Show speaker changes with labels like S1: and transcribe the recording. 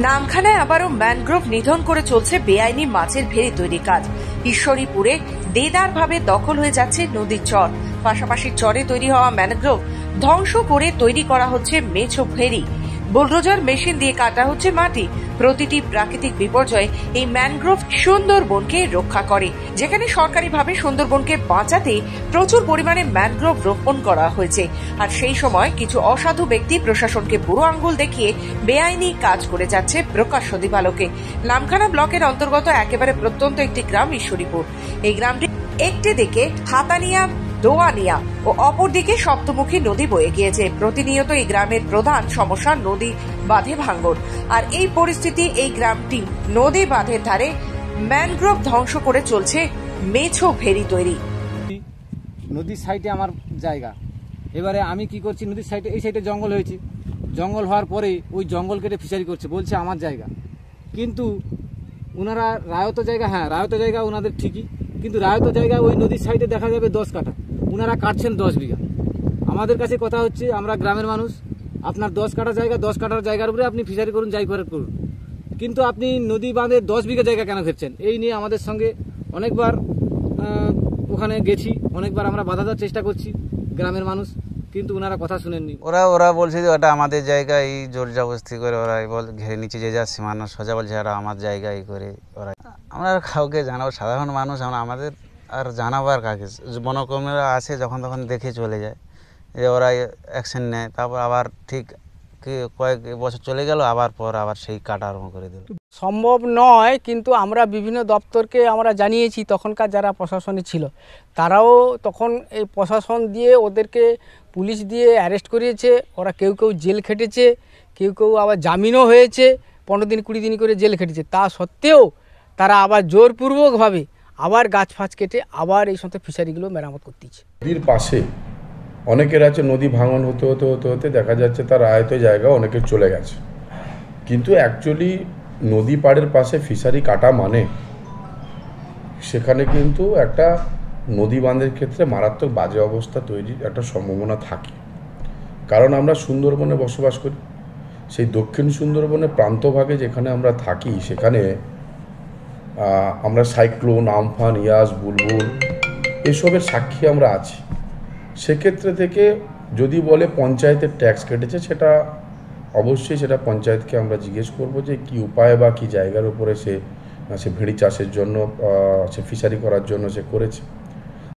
S1: নামখানায় আবারও ম্যানগ্রোভ নিধন করে চলছে বেআইনি মাছের ভেড়ি তৈরি কাজ। ঈশ্বরীপুরে দেদারভাবে দখল হয়ে যাচ্ছে নদীর চর, পাশাপাশি চরে তৈরি হওয়া ম্যানগ্রোভ ধ্বংস করে তৈরি করা হচ্ছে মেছো ভেড়ি। বুলডোজার মেশিন দিয়ে কাটা হচ্ছে মাটি। প্রতিটি প্রাকৃতিক বিপর্যয় এই ম্যানগ্রোভ সুন্দরবনকে রক্ষা করে, যেখানে সরকারিভাবে সুন্দরবনকে বাঁচাতে প্রচুর পরিমাণে ম্যানগ্রোভ রোপণ করা হয়েছে। আর সেই সময় কিছু অসাধু ব্যক্তি প্রশাসনকে বুড়ো আঙ্গুল দেখিয়ে বেআইনি কাজ করে যাচ্ছে প্রকাশ্য দিবালোকে। নামখানা ব্লকের অন্তর্গত একেবারে প্রত্যন্ত একটি গ্রাম ঈশ্বরীপুর। এই গ্রামটি একটি দিকে হাতানিয়া দোয়ানিয়া ও অপরদিকে সপ্তমুখী নদী বয়ে গিয়েছে। প্রতিনিয়ত এই গ্রামের প্রধান সমস্যা নদী বাঁধে ভাঙন। আর এই পরিস্থিতি এই গ্রামটি নদী বাঁধের ধারে ম্যানগ্রোভ ধ্বংস করে চলছে মেছো ভেড়ি তৈরি।
S2: নদীর সাইডে আমার জায়গা, এবারে আমি কি করছি, নদীর সাইডে এই সাইডে জঙ্গল হয়েছে, জঙ্গল হওয়ার পরে ওই জঙ্গল কেটে ফিশারি করছে, বলছে আমার জায়গা। কিন্তু ওনারা রায়ত জায়গা, হ্যাঁ রায়ত জায়গা ওনাদের ঠিকই, কিন্তু রায়ত জায়গা ওই নদীর সাইডে দেখা যাবে 10 কাঠা, ওনারা কাটছেন 10 বিঘা। আমাদের কাছে কথা হচ্ছে, আমরা গ্রামের মানুষ, আপনার 10 কাঠা জায়গা, 10 কাঠার জায়গার উপরে আপনি ফিশারি করুন, যাই করে করুন, কিন্তু আপনি নদী বাঁধে 10 বিঘা জায়গা কেন ঘেরছেন? এই নিয়ে আমাদের সঙ্গে অনেকবার ওখানে গেছি, অনেকবার আমরা বাধা দেওয়ার চেষ্টা করছি গ্রামের মানুষ, কিন্তু ওনারা কথা শুনেননি।
S3: ওরা বলছে যে ওটা আমাদের জায়গা, এই জোর জবরদস্তি করে ওরা ঘেরে নিচে যে যা সীমানা সোজা বলছে ওরা আমার জায়গায় করে। ওরা আমরা কাউকে জানাবো, সাধারণ মানুষ আমরা, আমাদের আর জানাবার কাকে? বনকর্মীরা আসে যখন তখন দেখে চলে যায়, যে ওরা অ্যাকশন নেয়, তারপর আবার ঠিক কয়েক বছর চলে গেল, আবার সেই কাটা আরম্ভ করে দিল।
S4: সম্ভব নয়, কিন্তু আমরা বিভিন্ন দপ্তরকে আমরা জানিয়েছি, তখনকার যারা প্রশাসনে ছিল তারাও তখন এই প্রশাসন দিয়ে ওদেরকে পুলিশ দিয়ে অ্যারেস্ট করিয়েছে। ওরা কেউ কেউ জেল খেটেছে, কেউ কেউ আবার জামিনও হয়েছে, 15 দিন 20 দিন করে জেল খেটেছে। তা সত্ত্বেও তারা আবার জোরপূর্বকভাবে আবার গাছ ফাছ কেটে আবার এই সমস্ত ফিশারিগুলো মেরামত করতেছে।
S5: নদীর পাশে অনেকের আছে, নদী ভাঙন হতে হতে হতে হতে দেখা যাচ্ছে তার আয়ত জায়গা অনেকের চলে গেছে, কিন্তু অ্যাকচুয়ালি নদী পাড়ের পাশে ফিশারি কাটা মানে সেখানে কিন্তু একটা নদী বাঁধের ক্ষেত্রে মারাত্মক বাজে অবস্থা তৈরির একটা সম্ভাবনা থাকে। কারণ আমরা সুন্দরবনে বসবাস করি, সেই দক্ষিণ সুন্দরবনের প্রান্তভাগে যেখানে আমরা থাকি, সেখানে আমরা সাইক্লোন, আমফান, ইয়াস, বুলবুল এসবের সাক্ষী আমরা আছি। সেক্ষেত্রে থেকে যদি বলে পঞ্চায়েতের ট্যাক্স কেটেছে, সেটা অবশ্যই সেটা পঞ্চায়েতকে আমরা জিজ্ঞেস করব যে কি উপায় বা কি জায়গার উপরে সে ভেড়ি চাষের জন্য, সে ফিশারি করার জন্য সে করেছে।